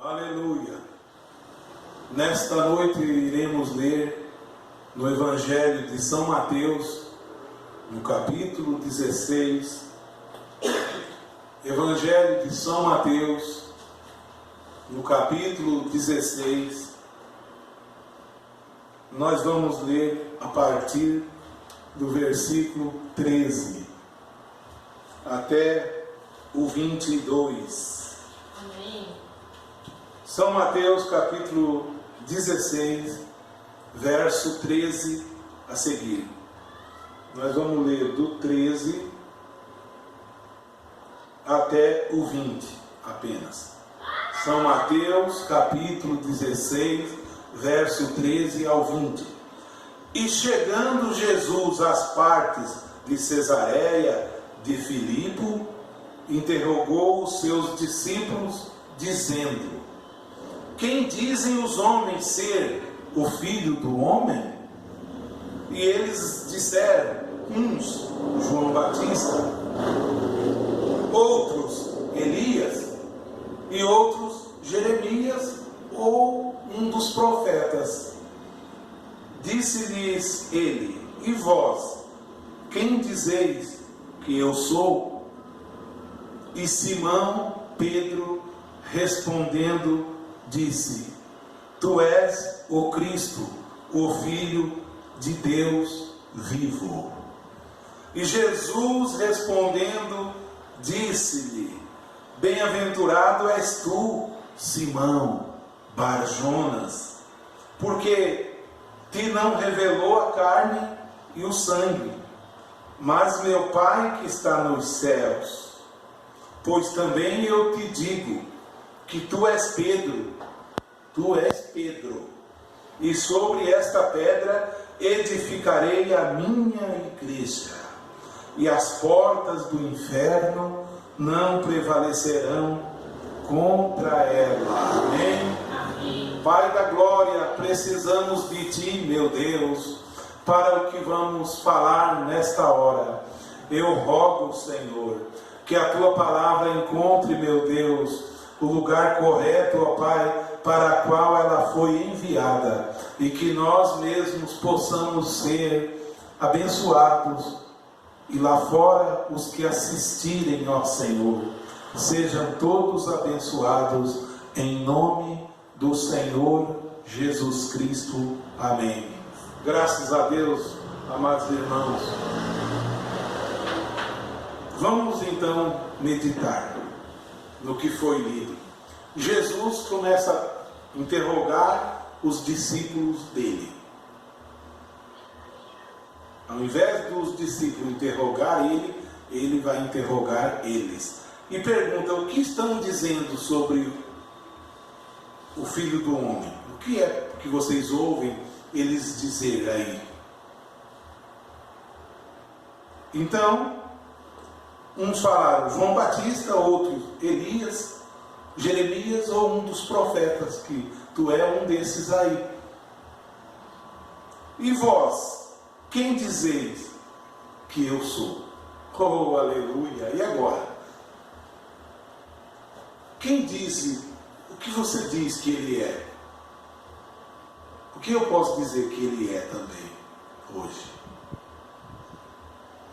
Aleluia! Nesta noite iremos ler no Evangelho de São Mateus, no capítulo 16. Evangelho de São Mateus, no capítulo 16. Nós vamos ler a partir do versículo 13 até o 22. Amém. São Mateus capítulo 16, verso 13 a seguir. Nós vamos ler do 13 até o 20 apenas. São Mateus capítulo 16, verso 13 ao 20. E chegando Jesus às partes de Cesareia de Filipe, interrogou os seus discípulos, dizendo: Quem dizem os homens ser o Filho do Homem? E eles disseram: uns, João Batista, outros, Elias, e outros, Jeremias, ou um dos profetas. Disse-lhes ele: E vós, quem dizeis que eu sou? E Simão Pedro, respondendo, disse: Tu és o Cristo, o Filho de Deus vivo. E Jesus respondendo, disse-lhe: Bem-aventurado és tu, Simão Bar-Jonas, porque te não revelou a carne e o sangue, mas meu Pai que está nos céus. Pois também eu te digo que tu és Pedro, e sobre esta pedra edificarei a minha igreja, e as portas do inferno não prevalecerão contra ela. Amém? Amém. Pai da glória, precisamos de Ti, meu Deus, para o que vamos falar nesta hora. Eu rogo, Senhor, que a Tua palavra encontre, meu Deus, o lugar correto, ó Pai, para a qual ela foi enviada, e que nós mesmos possamos ser abençoados, e lá fora os que assistirem, ó Senhor, sejam todos abençoados, em nome do Senhor Jesus Cristo. Amém. Graças a Deus, amados irmãos. Vamos então meditar no que foi lido. Jesus começa a interrogar os discípulos dele. Ao invés dos discípulos interrogar ele vai interrogar eles. E pergunta: o que estão dizendo sobre o Filho do Homem? O que é que vocês ouvem eles dizer aí? Então, uns falaram João Batista, outros Elias, Jeremias ou um dos profetas, que tu é um desses aí. E vós, quem dizeis que eu sou? Oh, aleluia! E agora? Quem disse, o que você diz que ele é? O que eu posso dizer que ele é também, hoje?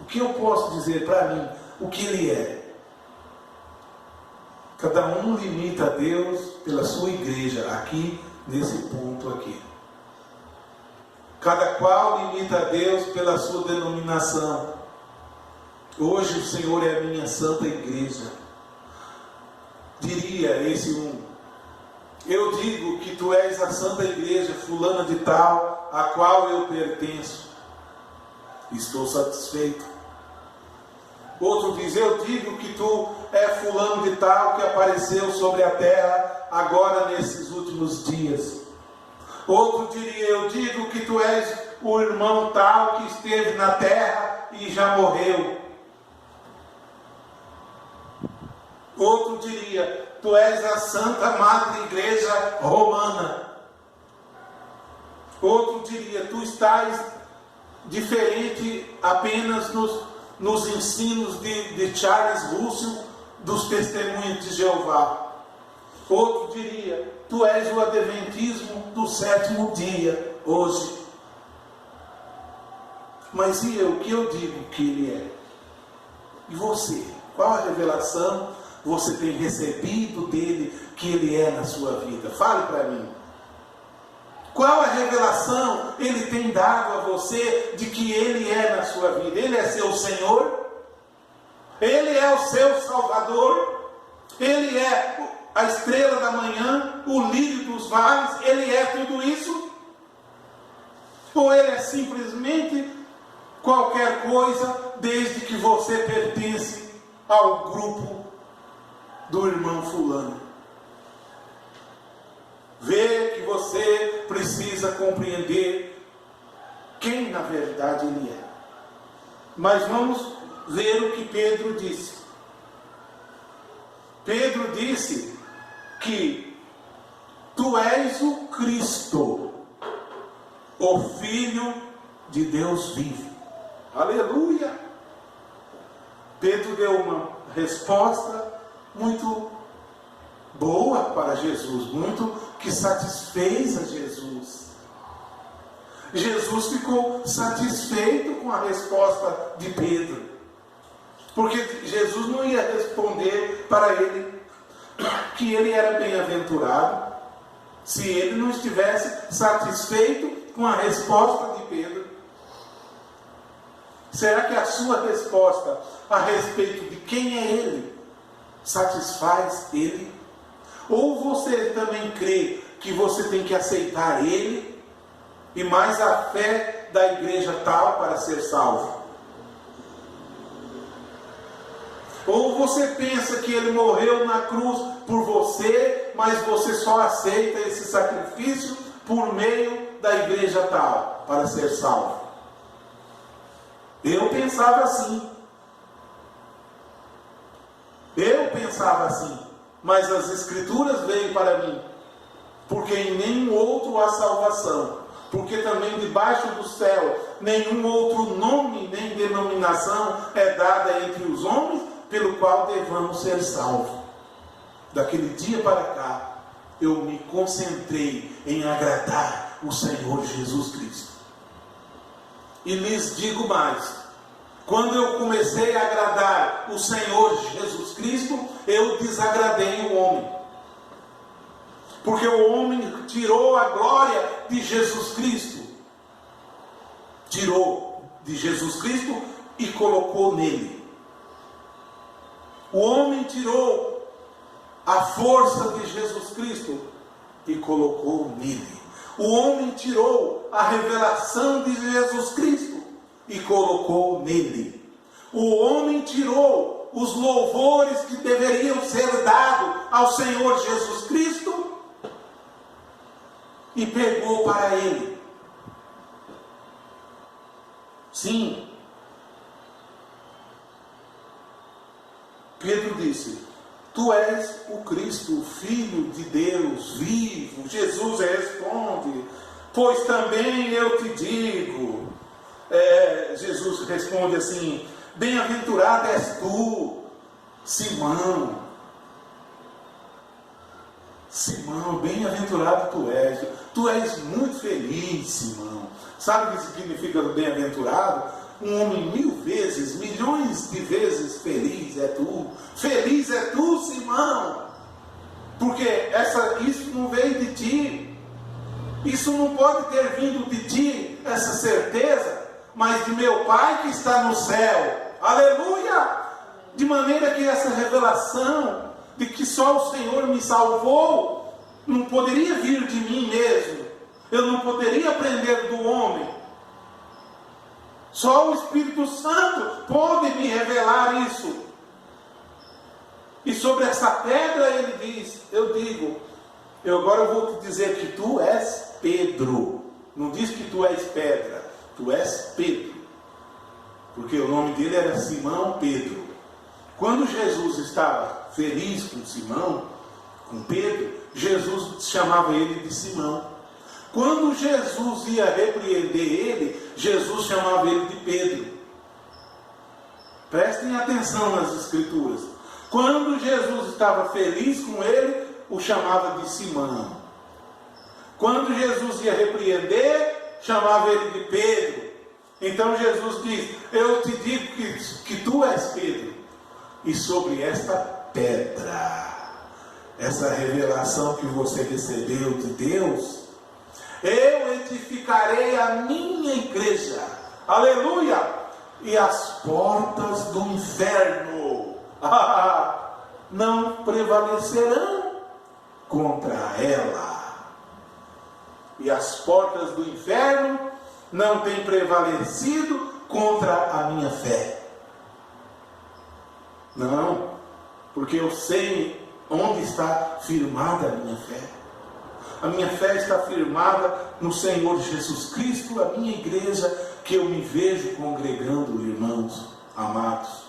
O que eu posso dizer para mim, o que ele é? Cada um limita a Deus pela sua igreja, aqui, nesse ponto aqui. Cada qual limita a Deus pela sua denominação. Hoje o Senhor é a minha santa igreja. Diria esse um: eu digo que tu és a santa igreja fulana de tal, a qual eu pertenço. Estou satisfeito. Outro diz: eu digo que tu é fulano de tal que apareceu sobre a terra agora nesses últimos dias. Outro diria: eu digo que tu és o irmão tal que esteve na terra e já morreu. Outro diria: tu és a Santa Madre Igreja Romana. Outro diria: tu estás diferente apenas nos ensinos de Charles Russell dos Testemunhos de Jeová. Outro diria: tu és o adventismo do sétimo dia, hoje. Mas e eu, o que eu digo que ele é? E você? Qual a revelação você tem recebido dele que ele é na sua vida? Fale para mim. Qual a revelação ele tem dado a você de que ele é na sua vida? Ele é seu Senhor? Ele é o seu Salvador? Ele é a estrela da manhã, o lírio dos vales? Ele é tudo isso? Ou ele é simplesmente qualquer coisa, desde que você pertence ao grupo do irmão fulano? Vê que você precisa compreender quem na verdade ele é. Mas vamos ver o que Pedro disse. Pedro disse que tu és o Cristo, o Filho de Deus vivo. Aleluia! Pedro deu uma resposta muito boa para Jesus, muito que satisfez a Jesus. Jesus ficou satisfeito com a resposta de Pedro, porque Jesus não ia responder para ele que ele era bem-aventurado se ele não estivesse satisfeito com a resposta de Pedro. Será que a sua resposta a respeito de quem é ele satisfaz ele? Ou você também crê que você tem que aceitar ele e mais a fé da igreja tal para ser salvo? Ou você pensa que ele morreu na cruz por você, mas você só aceita esse sacrifício por meio da igreja tal para ser salvo? Eu pensava assim. Mas as Escrituras veio para mim, porque em nenhum outro há salvação, porque também debaixo do céu nenhum outro nome nem denominação é dada entre os homens pelo qual devamos ser salvos. Daquele dia para cá, eu me concentrei em agradar o Senhor Jesus Cristo. E lhes digo mais: quando eu comecei a agradar o Senhor Jesus Cristo, eu desagradei o homem. Porque o homem tirou a glória de Jesus Cristo. Tirou de Jesus Cristo e colocou nele. O homem tirou a força de Jesus Cristo e colocou nele. O homem tirou a revelação de Jesus Cristo e colocou nele. O homem tirou os louvores que deveriam ser dados ao Senhor Jesus Cristo e pegou para ele. Sim, Pedro disse: tu és o Cristo, o Filho de Deus vivo. Jesus responde: pois também eu te digo. Jesus responde assim: bem-aventurado és tu, Simão. Simão, bem-aventurado tu és muito feliz, Simão. Sabe o que significa bem-aventurado? Um homem 1000 vezes, milhões de vezes feliz é tu. Feliz é tu, Simão. Porque isso não veio de ti. Isso não pode ter vindo de ti, essa certeza, mas de meu Pai que está no céu. Aleluia! De maneira que essa revelação de que só o Senhor me salvou não poderia vir de mim mesmo. Eu não poderia aprender do homem. Só o Espírito Santo pode me revelar isso. E sobre essa pedra ele diz: agora eu vou te dizer que tu és Pedro. Não diz que tu és pedra, tu és Pedro. Porque o nome dele era Simão Pedro. Quando Jesus estava feliz com Simão, com Pedro, Jesus chamava ele de Simão. Quando Jesus ia repreender ele, Jesus chamava ele de Pedro. Prestem atenção nas Escrituras. Quando Jesus estava feliz com ele, o chamava de Simão. Quando Jesus ia repreender, chamava ele de Pedro. Então Jesus diz: eu te digo que tu és Pedro, e sobre esta pedra, essa revelação que você recebeu de Deus, eu edificarei a minha igreja, aleluia, e as portas do inferno não prevalecerão contra ela. E as portas do inferno não têm prevalecido contra a minha fé. Não, porque eu sei onde está firmada a minha fé. A minha fé está firmada no Senhor Jesus Cristo, a minha igreja, que eu me vejo congregando, irmãos amados.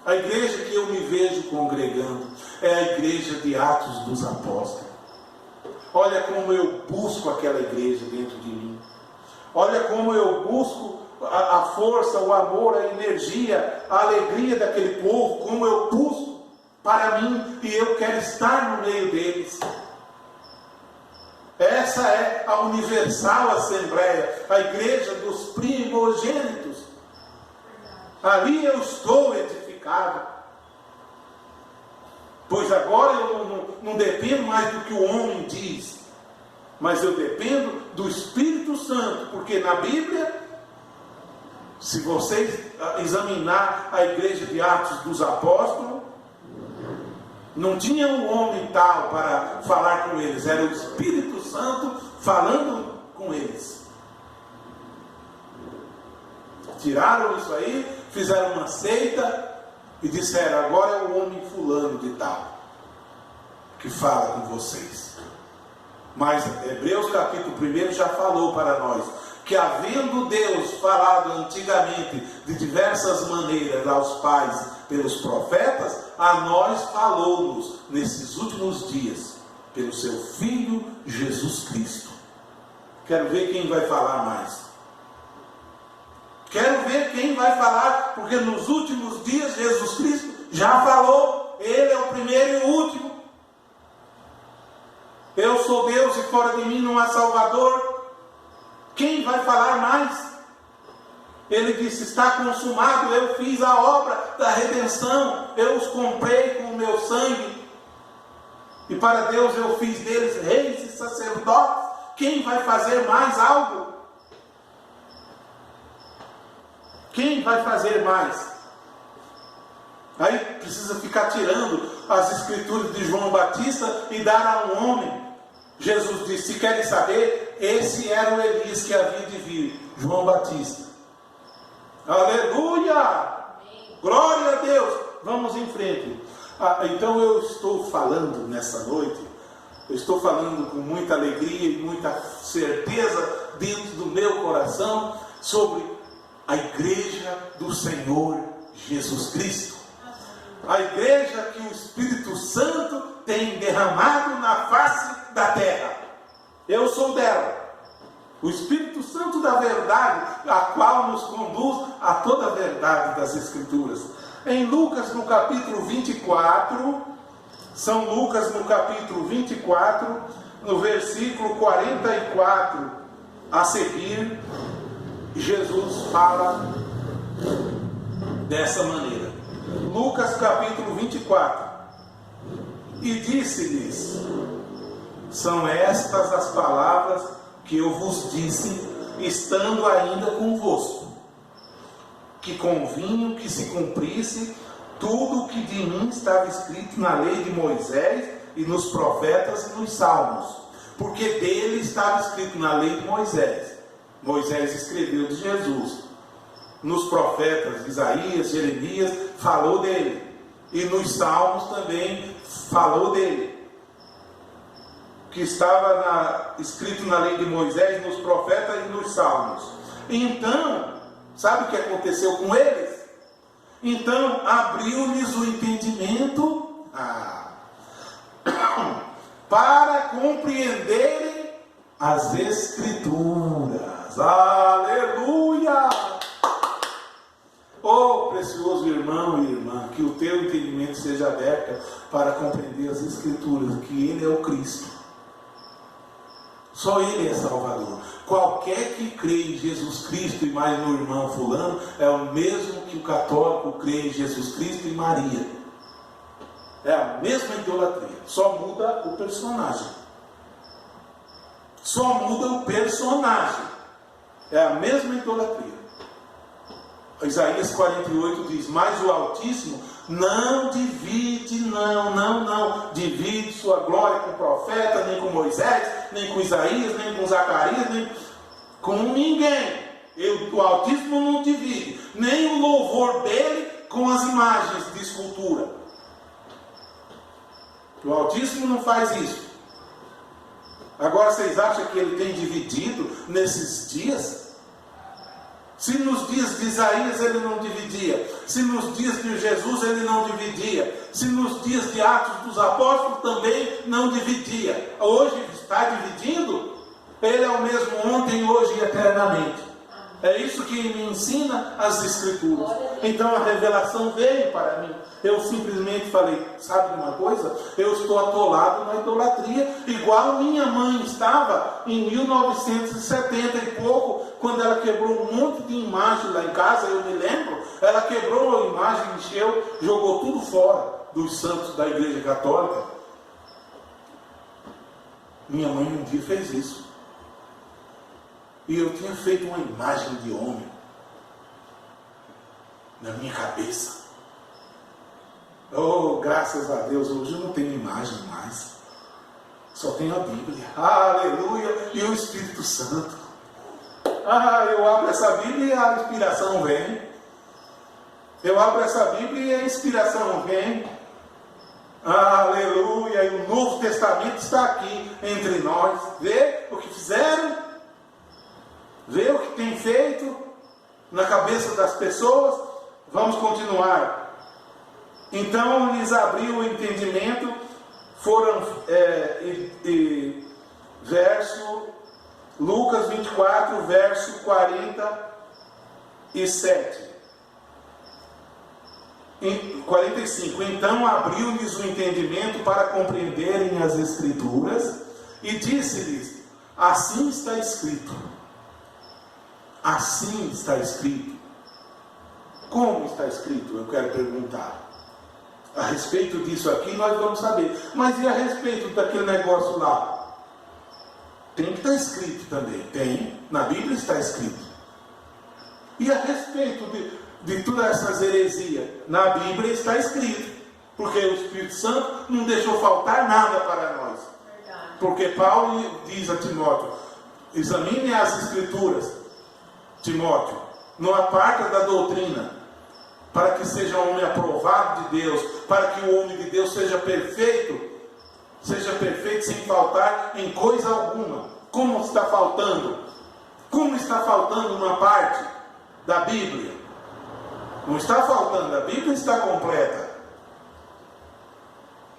A igreja que eu me vejo congregando é a igreja de Atos dos Apóstolos. Olha como eu busco aquela igreja dentro de mim. Olha como eu busco a força, o amor, a energia, a alegria daquele povo, como eu busco para mim, e eu quero estar no meio deles. Essa é a Universal Assembleia, a igreja dos primogênitos. Ali eu estou edificado. Pois agora eu não dependo mais do que o homem diz, mas eu dependo do Espírito Santo, porque na Bíblia, se vocês examinar a igreja de Atos dos Apóstolos, não tinha um homem tal para falar com eles, era o Espírito Santo falando com eles. Tiraram isso aí, fizeram uma seita e disseram: agora é o homem fulano de tal que fala com vocês. Mas Hebreus capítulo 1 já falou para nós que, havendo Deus falado antigamente de diversas maneiras aos pais pelos profetas, a nós falou-nos nesses últimos dias pelo seu Filho Jesus Cristo. Quero ver quem vai falar mais. Quero ver quem vai falar, porque nos últimos dias Jesus Cristo já falou. Ele é o primeiro e o último. Eu sou Deus e fora de mim não há Salvador. Quem vai falar mais? Ele disse: está consumado, eu fiz a obra da redenção, eu os comprei com o meu sangue, e para Deus eu fiz deles reis e sacerdotes. Quem vai fazer mais algo? Quem vai fazer mais? Aí precisa ficar tirando as escrituras de João Batista e dar a um homem. Jesus disse: se querem saber, esse era o Elias que havia de vir, João Batista. Aleluia! Amém. Glória a Deus! Vamos em frente. Então eu estou falando nessa noite, eu estou falando com muita alegria e muita certeza dentro do meu coração sobre a igreja do Senhor Jesus Cristo. A igreja que o Espírito Santo tem derramado na face da terra. Eu sou dela. O Espírito Santo da verdade, a qual nos conduz a toda a verdade das Escrituras. Em Lucas, no capítulo 24, São Lucas, no capítulo 24, no versículo 44 a seguir, Jesus fala dessa maneira. Lucas capítulo 24. E disse-lhes: são estas as palavras que eu vos disse, estando ainda convosco, que convinha que se cumprisse tudo o que de mim estava escrito na lei de Moisés e nos profetas e nos salmos, porque dele estava escrito na lei de Moisés. Moisés escreveu de Jesus. Nos profetas Isaías, Jeremias falou dele, e nos salmos também falou dele, que estava escrito na lei de Moisés, nos profetas e nos salmos. Então, sabe o que aconteceu com eles? Então abriu-lhes o entendimento para compreenderem as Escrituras. Aleluia! Oh, precioso irmão e irmã, que o teu entendimento seja aberto para compreender as Escrituras, que Ele é o Cristo. Só Ele é Salvador. Qualquer que crê em Jesus Cristo e mais no irmão fulano, é o mesmo que o católico crê em Jesus Cristo e Maria. É a mesma idolatria, só muda o personagem. Só muda o personagem. É a mesma idolatria. Isaías 48 diz: mas o Altíssimo não divide, não divide sua glória com o profeta, nem com Moisés, nem com Isaías, nem com Zacarias, nem com ninguém. O Altíssimo não divide, nem o louvor dele com as imagens de escultura. O Altíssimo não faz isso. Agora vocês acham que ele tem dividido nesses dias? Se nos dias de Isaías ele não dividia, se nos dias de Jesus ele não dividia, se nos dias de Atos dos Apóstolos também não dividia, hoje está dividindo? Ele é o mesmo ontem, hoje e eternamente. É isso que me ensina as Escrituras. Então a revelação veio para mim. Eu simplesmente falei, sabe de uma coisa? Eu estou atolado na idolatria, igual minha mãe estava em 1970 e pouco, quando ela quebrou um monte de imagens lá em casa, eu me lembro. Ela quebrou a imagem, encheu, jogou tudo fora dos santos da Igreja Católica. Minha mãe um dia fez isso. E eu tinha feito uma imagem de homem na minha cabeça. Oh, graças a Deus, hoje eu não tenho imagem mais. Só tenho a Bíblia. Aleluia! E o Espírito Santo. Eu abro essa Bíblia e a inspiração vem. Eu abro essa Bíblia e a inspiração vem. Aleluia! E o Novo Testamento está aqui entre nós. Vê o que fizeram. Vê o que tem feito na cabeça das pessoas. Vamos continuar. Então lhes abriu o entendimento. Foram verso Lucas 24, verso 47. 45. Então abriu-lhes o entendimento para compreenderem as Escrituras e disse-lhes: assim está escrito. Assim está escrito. Como está escrito? Eu quero perguntar. A respeito disso aqui nós vamos saber. Mas e a respeito daquele negócio lá? Tem que estar escrito também. Tem. Na Bíblia está escrito. E a respeito de todas essas heresias? Na Bíblia está escrito. Porque o Espírito Santo não deixou faltar nada para nós. Verdade. Porque Paulo diz a Timóteo: examine as Escrituras, Timóteo, não aparta da doutrina, para que seja um homem aprovado de Deus, para que o homem de Deus seja perfeito sem faltar em coisa alguma. Como está faltando? Como está faltando uma parte da Bíblia? Não está faltando, a Bíblia está completa.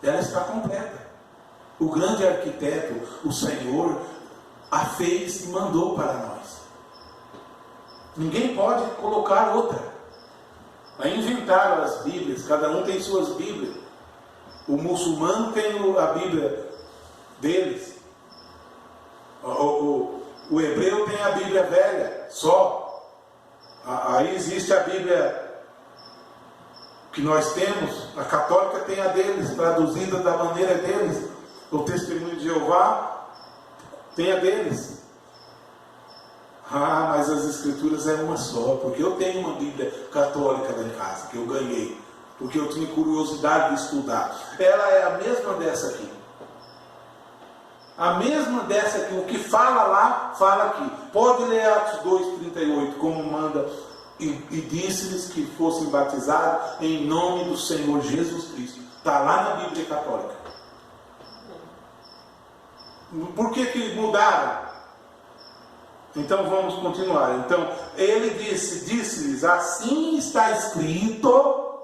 Ela está completa. O grande arquiteto, o Senhor, a fez e mandou para nós. Ninguém pode colocar outra. Aí inventaram as Bíblias, cada um tem suas Bíblias. O muçulmano tem a Bíblia deles. O hebreu tem a Bíblia velha, só. Aí existe a Bíblia que nós temos, a católica tem a deles, traduzida da maneira deles. O Testemunho de Jeová tem a deles. Mas as Escrituras é uma só, porque eu tenho uma Bíblia católica lá em casa, que eu ganhei, porque eu tinha curiosidade de estudar. Ela é a mesma dessa aqui. A mesma dessa aqui, o que fala lá, fala aqui. Pode ler Atos 2,38, como manda, e disse-lhes que fossem batizados em nome do Senhor Jesus Cristo. Está lá na Bíblia católica. Por que mudaram? Então vamos continuar. Então ele disse-lhes: assim está escrito,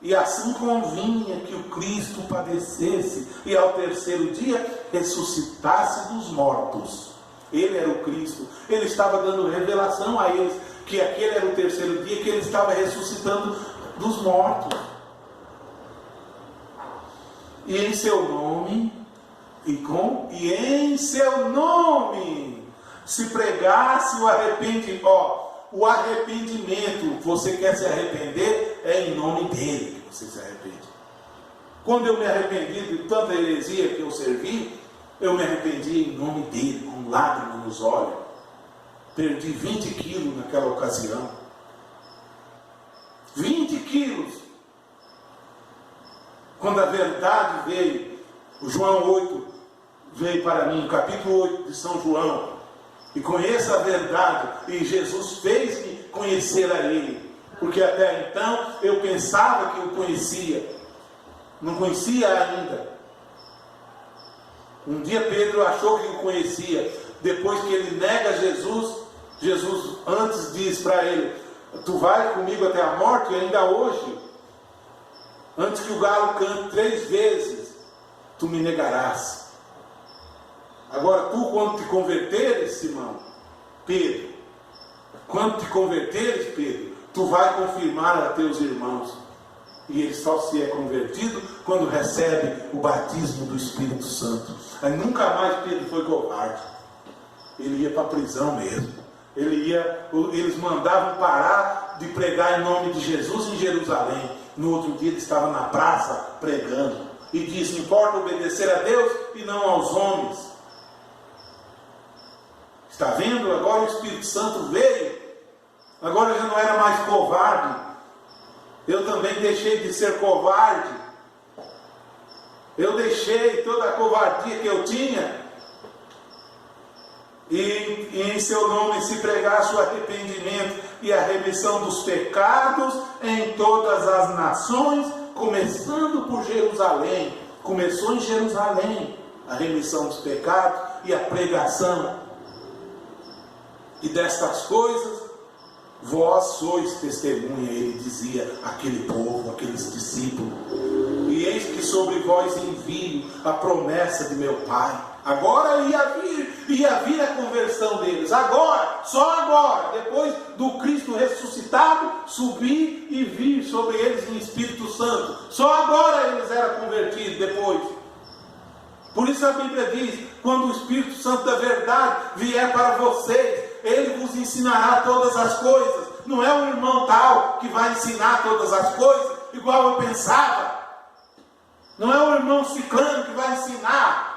e assim convinha que o Cristo padecesse e ao terceiro dia ressuscitasse dos mortos. Ele era o Cristo. Ele estava dando revelação a eles. que aquele era o terceiro dia que ele estava ressuscitando dos mortos. E em seu nome, e em seu nome se pregasse o arrependimento. O arrependimento, você quer se arrepender, é em nome dele que você se arrepende. Quando eu me arrependi de tanta heresia que eu servi, eu me arrependi em nome dele, com lágrimas nos olhos. Perdi 20 quilos naquela ocasião. 20 quilos. Quando a verdade veio, o João 8 veio para mim, o capítulo 8 de São João, e conheça a verdade, e Jesus fez-me conhecer a Ele, porque até então eu pensava que o conhecia, não conhecia ainda. Um dia Pedro achou que o conhecia, depois que ele nega Jesus, Jesus antes diz para ele: tu vai comigo até a morte, e ainda hoje, antes que o galo cante 3 vezes, tu me negarás. Agora tu, quando te converteres, Simão, Pedro, quando te converteres, Pedro, tu vai confirmar a teus irmãos. E ele só se é convertido quando recebe o batismo do Espírito Santo. Aí nunca mais Pedro foi covarde. Ele ia para a prisão mesmo. Eles mandavam parar de pregar em nome de Jesus em Jerusalém. No outro dia ele estava na praça pregando. E disse: importa obedecer a Deus e não aos homens. Está vendo? Agora o Espírito Santo veio. Agora eu já não era mais covarde. Eu também deixei de ser covarde. Eu deixei toda a covardia que eu tinha. E em seu nome se pregasse o arrependimento e a remissão dos pecados em todas as nações, começando por Jerusalém. Começou em Jerusalém a remissão dos pecados e a pregação. E destas coisas vós sois testemunha, ele dizia àquele povo, àqueles discípulos. E eis que sobre vós envio a promessa de meu Pai. Agora ia vir a conversão deles. Agora, só agora, depois do Cristo ressuscitado, subir e vir sobre eles em Espírito Santo. Só agora eles eram convertidos depois. Por isso a Bíblia diz: quando o Espírito Santo da verdade vier para vocês, ele vos ensinará todas as coisas. Não é um irmão tal que vai ensinar todas as coisas, igual eu pensava. Não é um irmão ciclano que vai ensinar.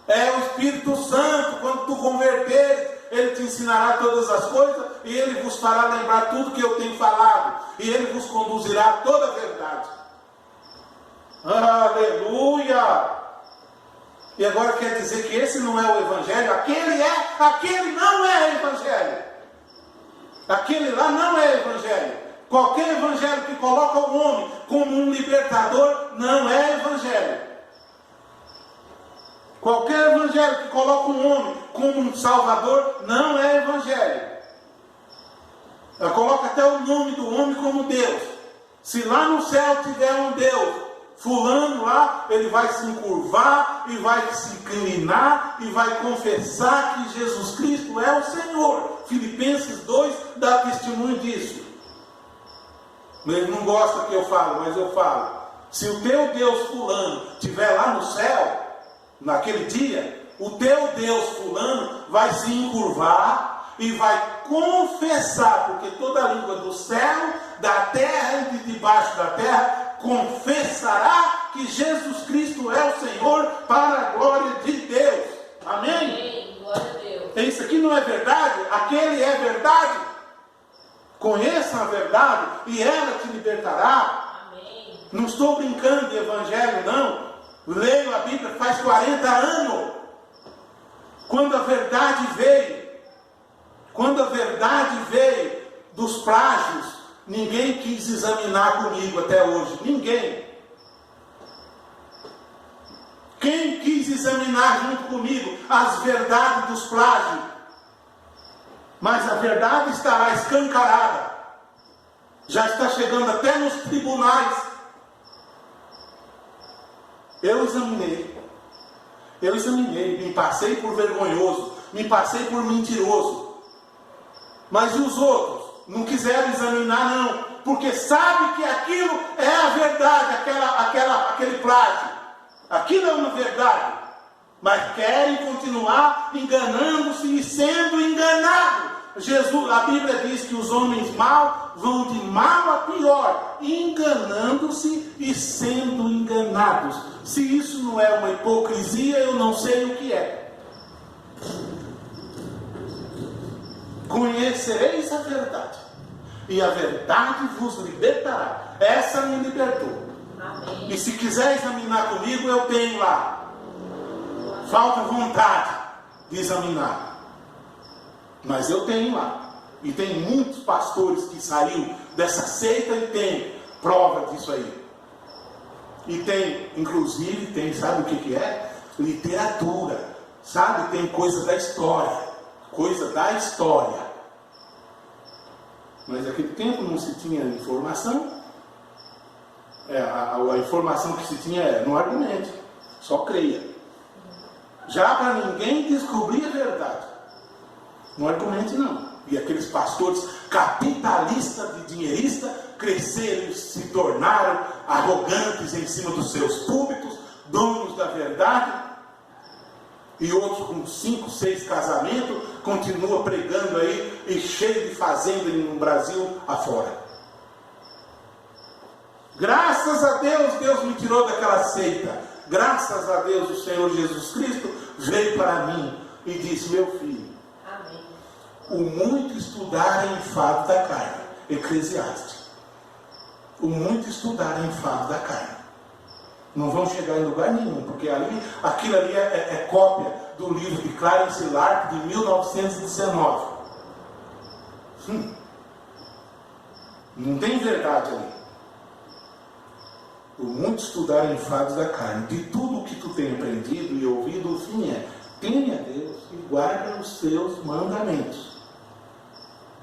É o Espírito Santo. Quando tu converteres, ele te ensinará todas as coisas, e ele vos fará lembrar tudo que eu tenho falado, e ele vos conduzirá a toda a verdade. Aleluia! E agora quer dizer que esse não é o Evangelho? Aquele não é Evangelho. Aquele lá não é Evangelho. Qualquer Evangelho que coloca o homem como um libertador não é Evangelho. Qualquer Evangelho que coloca um homem como um salvador não é Evangelho. Ela coloca até o nome do homem como Deus. Se lá no céu tiver um Deus, fulano lá, ele vai se encurvar e vai se inclinar e vai confessar que Jesus Cristo é o Senhor. Filipenses 2 dá testemunho disso. Ele não gosta que eu falo, mas eu falo. Se o teu Deus fulano estiver lá no céu, naquele dia, o teu Deus fulano vai se encurvar e vai confessar, porque toda a língua do céu, da terra e de debaixo da terra confessará que Jesus Cristo é o Senhor, para a glória de Deus. Amém? Amém. Glória a Deus. Isso aqui não é verdade? Aquele é verdade. Conheça a verdade e ela te libertará. Amém. Não estou brincando de evangelho, não. Leio a Bíblia faz 40 anos. Quando a verdade veio dos plágios, ninguém quis examinar comigo até hoje. Ninguém. Quem quis examinar junto comigo as verdades dos plágios? Mas a verdade estará escancarada. Já está chegando até nos tribunais. Eu examinei, me passei por vergonhoso, me passei por mentiroso. Mas e os outros? não quiseram examinar, não, porque sabe que aquilo é a verdade, aquele plágio. Aquilo é uma verdade, mas querem continuar enganando-se e sendo enganados. A Bíblia diz que os homens maus vão de mal a pior, enganando-se e sendo enganados. Se isso não é uma hipocrisia, eu não sei o que é. Conhecereis a verdade, e a verdade vos libertará. Essa me libertou. Amém. E se quiser examinar comigo, eu tenho lá. Falta vontade de examinar, mas eu tenho lá. E tem muitos pastores que saíram dessa seita e tem prova disso aí. E tem, inclusive, sabe o que é? Literatura, sabe? Tem coisa da história. Mas naquele tempo não se tinha informação. A informação que se tinha é: não argumente, só creia. Já para ninguém descobrir a verdade, não argumente não. E aqueles pastores capitalistas de dinheirista cresceram e se tornaram arrogantes em cima dos seus púlpitos, donos da verdade. E outros com 5, 6 casamentos continua pregando aí e cheio de fazenda no Brasil afora. Graças a Deus, Deus me tirou daquela seita. Graças a Deus, o Senhor Jesus Cristo veio para mim e disse: meu filho, amém. O muito estudar é enfado da carne. Eclesiastes. O muito estudar é enfado da carne. Não vão chegar em lugar nenhum, porque aquilo ali é cópia do livro de Clarence Lark de 1919. Não tem verdade ali. O muito estudar é enfado da carne. De tudo o que tu tem aprendido e ouvido, o fim é: teme a Deus e guarda os seus mandamentos.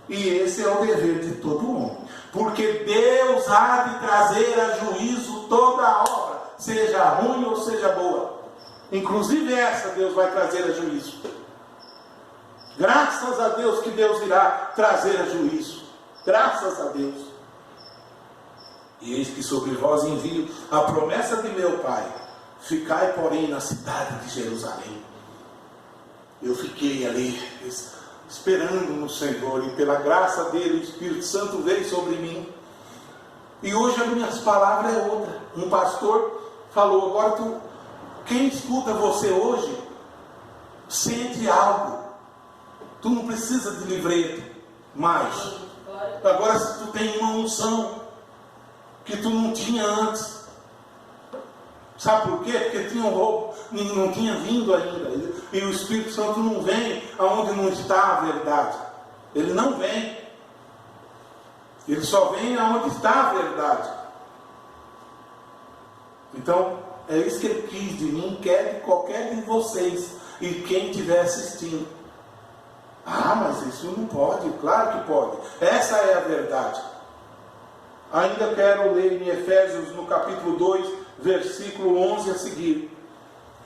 E esse é o dever de todo homem. Porque Deus há de trazer a juízo toda a obra, seja ruim ou seja boa. Inclusive essa Deus vai trazer a juízo. Graças a Deus que Deus irá trazer a juízo. Graças a Deus. E eis que sobre vós envio a promessa de meu Pai. Ficai, porém, na cidade de Jerusalém. Eu fiquei ali esperando no Senhor, e pela graça dele o Espírito Santo veio sobre mim. E hoje as minhas palavras é outra. Um pastor falou: agora quem escuta você hoje sente algo. Tu não precisa de livreto mais. Agora tu tem uma unção que tu não tinha antes. Sabe por quê? Porque tinha um roubo, não tinha vindo ainda. E o Espírito Santo não vem aonde não está a verdade. Ele não vem. Ele só vem aonde está a verdade. Então, é isso que ele quis de mim, quer de qualquer de vocês e quem estiver assistindo. Ah, mas isso não pode. Claro que pode. Essa é a verdade. Ainda quero ler em Efésios, no capítulo 2, versículo 11 a seguir.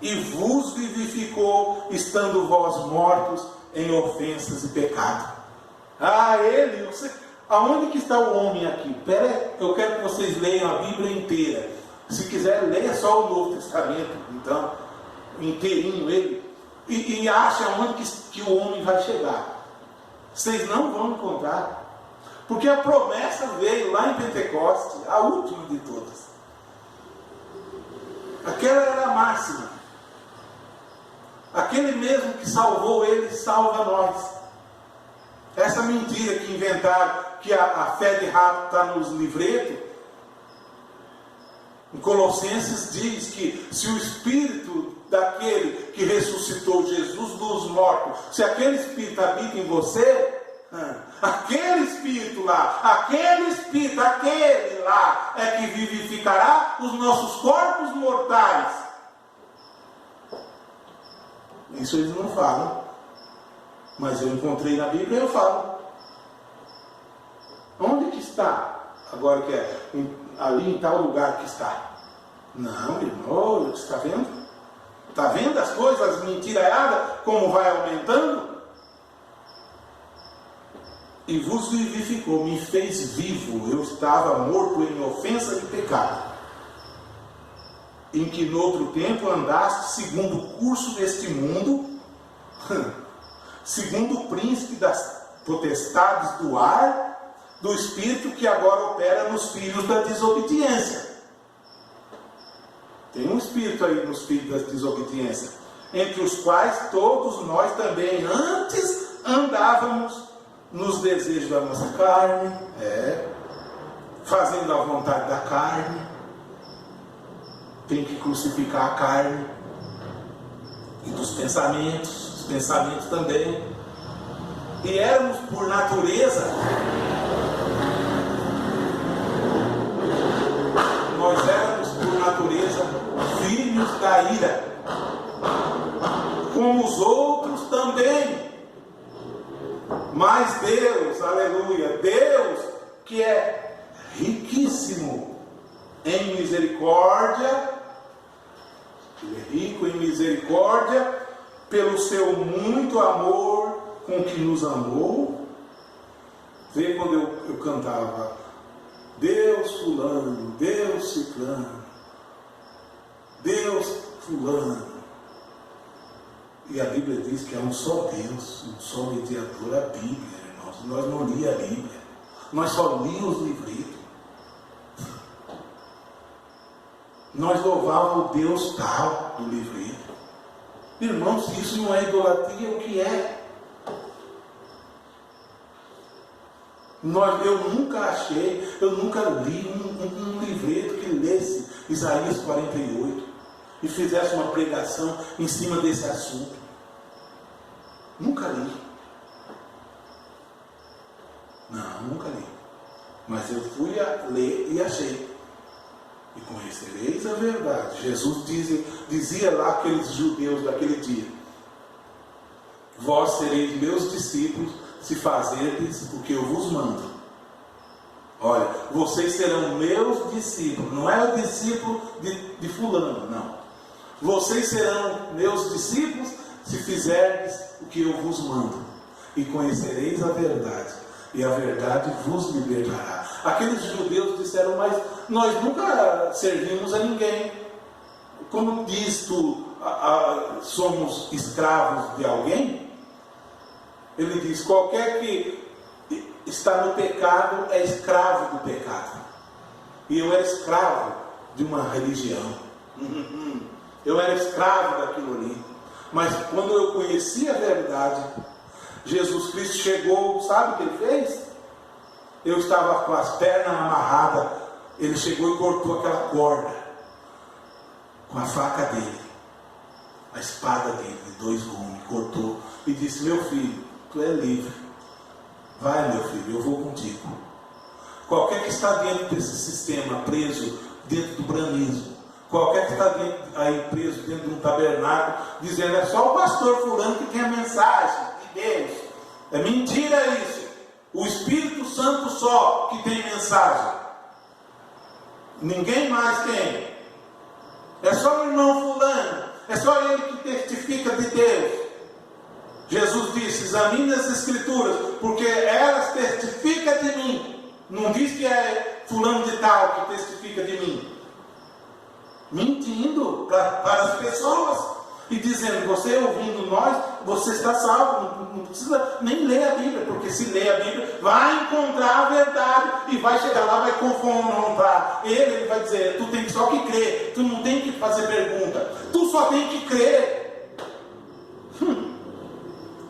E vos vivificou, estando vós mortos em ofensas e pecado. Aonde que está o homem aqui? Eu quero que vocês leiam a Bíblia inteira. Se quiser, leia só o Novo Testamento, então, inteirinho ele. E acha onde que o homem vai chegar. Vocês não vão encontrar. Porque a promessa veio lá em Pentecostes, a última de todas. Aquela era a máxima. Aquele mesmo que salvou ele, salva nós. Essa mentira que inventaram, que a fé de rato está nos livretos. Em Colossenses diz que se o Espírito daquele que ressuscitou Jesus dos mortos, se aquele Espírito habita em você, aquele Espírito lá é que vivificará os nossos corpos mortais. Isso eles não falam, mas eu encontrei na Bíblia e eu falo. Onde que está? Agora que é ali em tal lugar que está. Não, irmão, você está vendo? Está vendo as coisas, as mentiradas, como vai aumentando? e vos vivificou, me fez vivo. Eu estava morto em ofensa e pecado, em que no outro tempo andaste segundo o curso deste mundo, segundo o príncipe das potestades do ar, do espírito que agora opera nos filhos da desobediência. Tem um espírito aí nos filhos da desobediência, entre os quais todos nós também antes andávamos nos desejos da nossa carne, fazendo a vontade da carne. Tem que crucificar a carne, e dos pensamentos, os pensamentos também. E éramos por natureza, nós éramos por natureza filhos da ira, como os outros também. Mas Deus, aleluia, Deus que é riquíssimo em misericórdia, Ele é rico em misericórdia, pelo seu muito amor com que nos amou. Vê quando eu cantava, Deus fulano, Deus ciclano, Deus fulano. E a Bíblia diz que há um só Deus, um só mediador, a Bíblia, irmãos. Nós não líamos a Bíblia, nós só líamos os livretos. Nós louvávamos o Deus tal do livreto. Irmãos, se isso não é idolatria, o que é? Eu nunca achei, eu nunca li um livreto que lesse Isaías 48 e fizesse uma pregação em cima desse assunto. Nunca li. Não, nunca li. Mas eu fui a ler e achei. E conhecereis a verdade. Jesus dizia lá aqueles judeus daquele dia: vós sereis meus discípulos se fazerdes o que eu vos mando. Olha, vocês serão meus discípulos. Não é o discípulo de fulano, não. Vocês serão meus discípulos se fizerdes o que eu vos mando. E conhecereis a verdade, e a verdade vos libertará. Aqueles judeus disseram, mas nós nunca servimos a ninguém. Como diz tu, somos escravos de alguém? Ele diz, qualquer que está no pecado é escravo do pecado. E eu era escravo de uma religião. Eu era escravo daquilo ali. Mas quando eu conheci a verdade, Jesus Cristo chegou, sabe o que ele fez? Eu estava com as pernas amarradas, ele chegou e cortou aquela corda com a faca dele, a espada dele, de 2 gumes, cortou e disse, meu filho, tu é livre, vai meu filho, eu vou contigo. Qualquer que está dentro desse sistema, preso dentro do branismo, qualquer que está aí preso dentro de um tabernáculo, dizendo, é só o pastor fulano que tem a mensagem de Deus, é mentira isso. O Espírito Santo só que tem mensagem. Ninguém mais tem. É só o irmão fulano. É só ele que testifica de Deus. Jesus disse, examine as Escrituras, porque elas testificam de mim. Não diz que é fulano de tal que testifica de mim. Mentindo para as pessoas. E dizendo, você ouvindo nós, você está salvo, não precisa nem ler a Bíblia, porque se ler a Bíblia, vai encontrar a verdade, e vai chegar lá, vai confrontar ele vai dizer, tu tem só que crer, tu não tem que fazer pergunta, tu só tem que crer.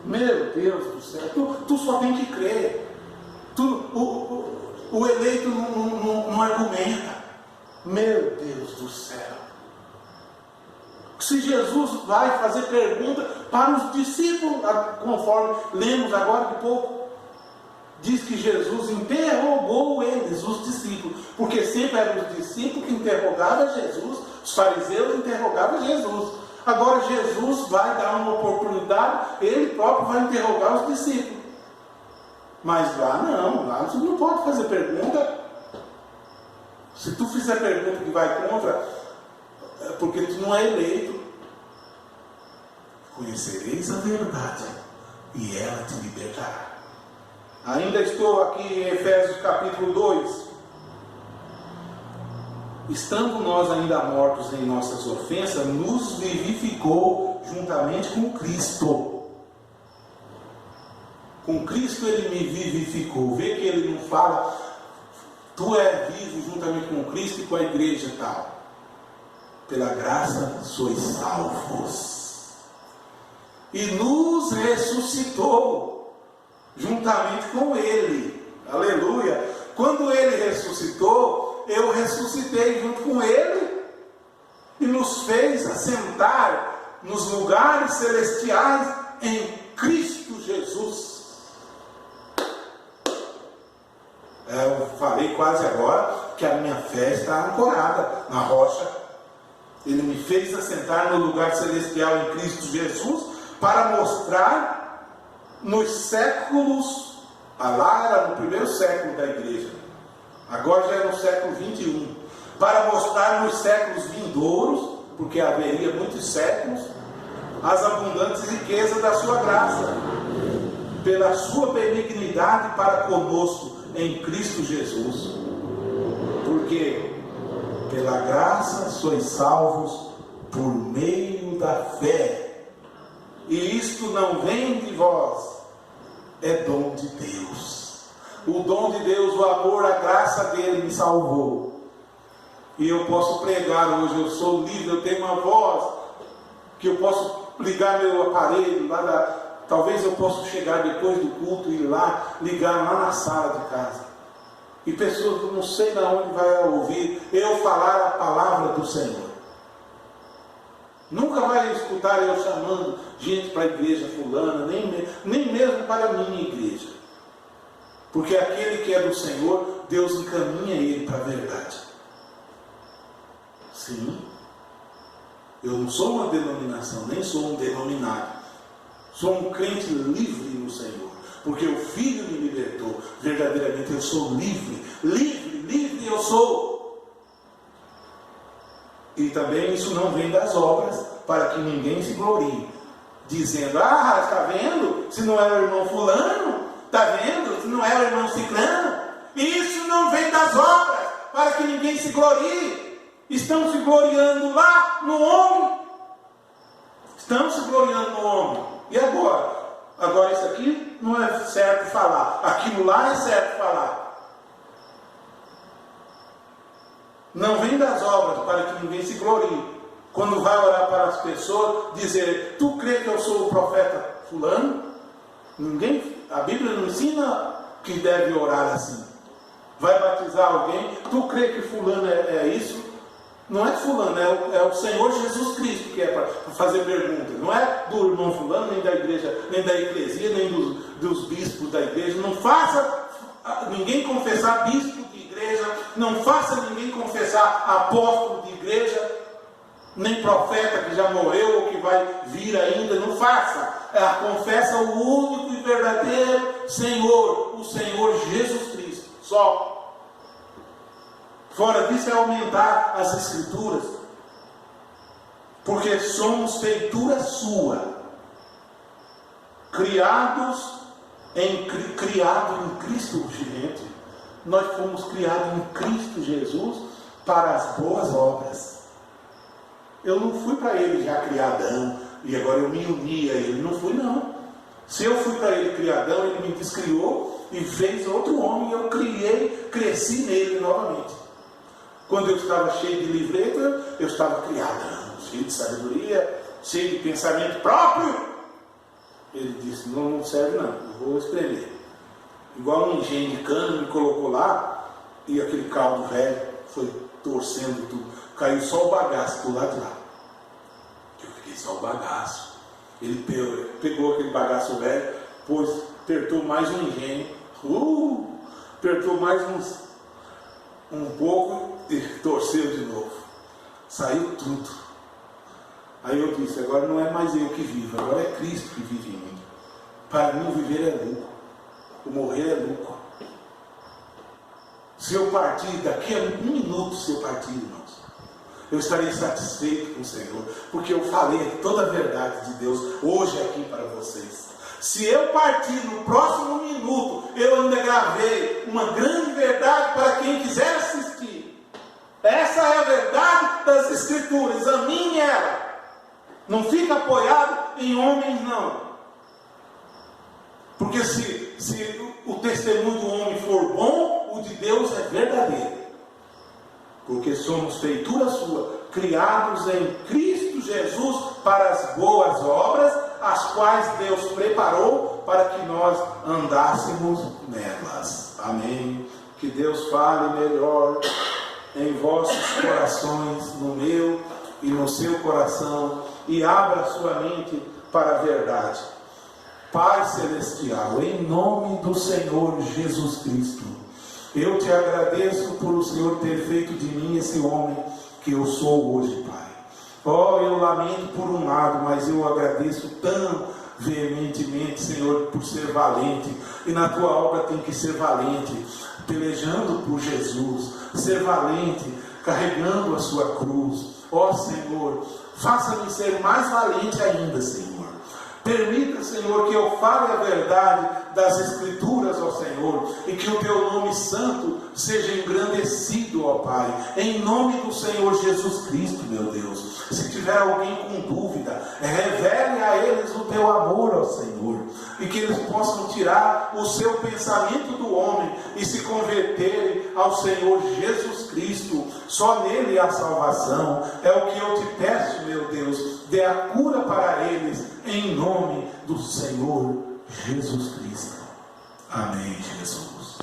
Meu Deus do céu, tu só tem que crer. O eleito não argumenta. Meu Deus do céu. Se Jesus vai fazer pergunta para os discípulos, conforme lemos agora de pouco, diz que Jesus interrogou eles, os discípulos, porque sempre eram os discípulos que interrogavam Jesus, os fariseus interrogavam Jesus. Agora Jesus vai dar uma oportunidade, ele próprio vai interrogar os discípulos. Mas lá você não pode fazer pergunta. Se tu fizer pergunta que vai contra, porque tu não é eleito. Conhecereis a verdade, e ela te libertará. Ainda estou aqui em Efésios capítulo 2. Estando nós ainda mortos em nossas ofensas, nos vivificou juntamente com Cristo. Com Cristo ele me vivificou. Vê que ele não fala, tu é vivo juntamente com Cristo e com a igreja e tal. Pela graça sois salvos. E nos ressuscitou juntamente com ele. Aleluia. Quando ele ressuscitou, eu ressuscitei junto com ele e nos fez assentar nos lugares celestiais em Cristo Jesus. Eu falei quase agora que a minha fé está ancorada na rocha. Ele me fez assentar no lugar celestial em Cristo Jesus para mostrar nos séculos, lá era no primeiro século da igreja, agora já é no século 21, para mostrar nos séculos vindouros, porque haveria muitos séculos, as abundantes riquezas da sua graça, pela sua benignidade para conosco em Cristo Jesus. Porque pela graça sois salvos por meio da fé. E isto não vem de vós, é dom de Deus. O dom de Deus, o amor, a graça dele me salvou. E eu posso pregar hoje, eu sou livre, eu tenho uma voz, que eu posso ligar meu aparelho, talvez eu possa chegar depois do culto e ir lá, ligar lá na sala de casa. E pessoas que não sei de onde vai ouvir eu falar a palavra do Senhor. Nunca vai escutar eu chamando gente para a igreja fulana, nem mesmo para a minha igreja. Porque aquele que é do Senhor, Deus encaminha ele para a verdade. Sim. Eu não sou uma denominação, nem sou um denominado. Sou um crente livre no Senhor. Porque o Filho me libertou. Verdadeiramente eu sou livre. Livre eu sou. E também isso não vem das obras, para que ninguém se glorie, dizendo, está vendo? Se não é o irmão fulano, está vendo? Se não é o irmão ciclano. Isso não vem das obras, para que ninguém se glorie. Estão se gloriando lá no homem. Estão se gloriando no homem. E agora? Agora isso aqui não é certo falar. Aquilo lá é certo falar. Não vem das obras para que ninguém se glorie. Quando vai orar para as pessoas, dizer, tu crê que eu sou o profeta fulano? A Bíblia não ensina que deve orar assim. Vai batizar alguém, tu crê que fulano é isso? Não é fulano, é o Senhor Jesus Cristo que é para fazer pergunta. Não é do irmão fulano, nem da igreja, nem da eclesia, nem dos bispos da igreja. Não faça ninguém confessar bispo de igreja, não faça ninguém confessar apóstolo de igreja, nem profeta que já morreu ou que vai vir ainda, não faça. Confessa o único e verdadeiro Senhor, o Senhor Jesus Cristo, só. Fora disso é aumentar as escrituras, porque somos feitura sua, criado em Cristo, gente. Nós fomos criados em Cristo Jesus para as boas obras. Eu não fui para ele já criadão e agora eu me uni a ele. Não fui, não. Se eu fui para ele criadão, ele me descriou e fez outro homem e eu cresci nele novamente. Quando eu estava cheio de livreto, eu estava criadão, cheio de sabedoria, cheio de pensamento próprio. Ele disse, não serve não, eu vou escrever. Igual um engenho de cana, me colocou lá, e aquele caldo velho foi torcendo tudo. Caiu só o bagaço do lado de lá. Eu fiquei só o bagaço. Ele pegou aquele bagaço velho, apertou mais um engenho, apertou mais um pouco e torceu de novo. Saiu tudo. Aí eu disse, agora não é mais eu que vivo, agora é Cristo que vive em mim. Para mim o viver é lucro, o morrer é lucro. Se eu partir, daqui a um minuto, se eu partir, irmãos, eu estarei satisfeito com o Senhor, porque eu falei toda a verdade de Deus hoje aqui para vocês. Se eu partir no próximo minuto, eu ainda gravei uma grande verdade para quem quiser assistir. Essa é a verdade das Escrituras, examine ela. Não fica apoiado em homens, não. Porque se o testemunho do homem for bom, o de Deus é verdadeiro. Porque somos feitura sua, criados em Cristo Jesus para as boas obras, as quais Deus preparou para que nós andássemos nelas. Amém. Que Deus fale melhor em vossos corações, no meu e no seu coração, e abra sua mente para a verdade. Pai Celestial, em nome do Senhor Jesus Cristo, eu te agradeço por o Senhor ter feito de mim esse homem que eu sou hoje, Pai. Eu lamento por um lado, mas eu agradeço tão veementemente, Senhor, por ser valente. E na tua obra tem que ser valente, pelejando por Jesus, ser valente, carregando a sua cruz. Senhor, faça-me ser mais valente ainda, Senhor. Permita, Senhor, que eu fale a verdade das Escrituras, ó Senhor, e que o teu nome santo seja engrandecido, ó Pai, em nome do Senhor Jesus Cristo, meu Deus. Se tiver alguém com dúvida, revele a eles o teu amor, ó Senhor, e que eles possam tirar o seu pensamento do homem e se converterem ao Senhor Jesus Cristo. Só nele há salvação. É o que eu te peço, meu Deus, dê a cura para eles, em nome do Senhor Jesus Cristo. Amém, Jesus.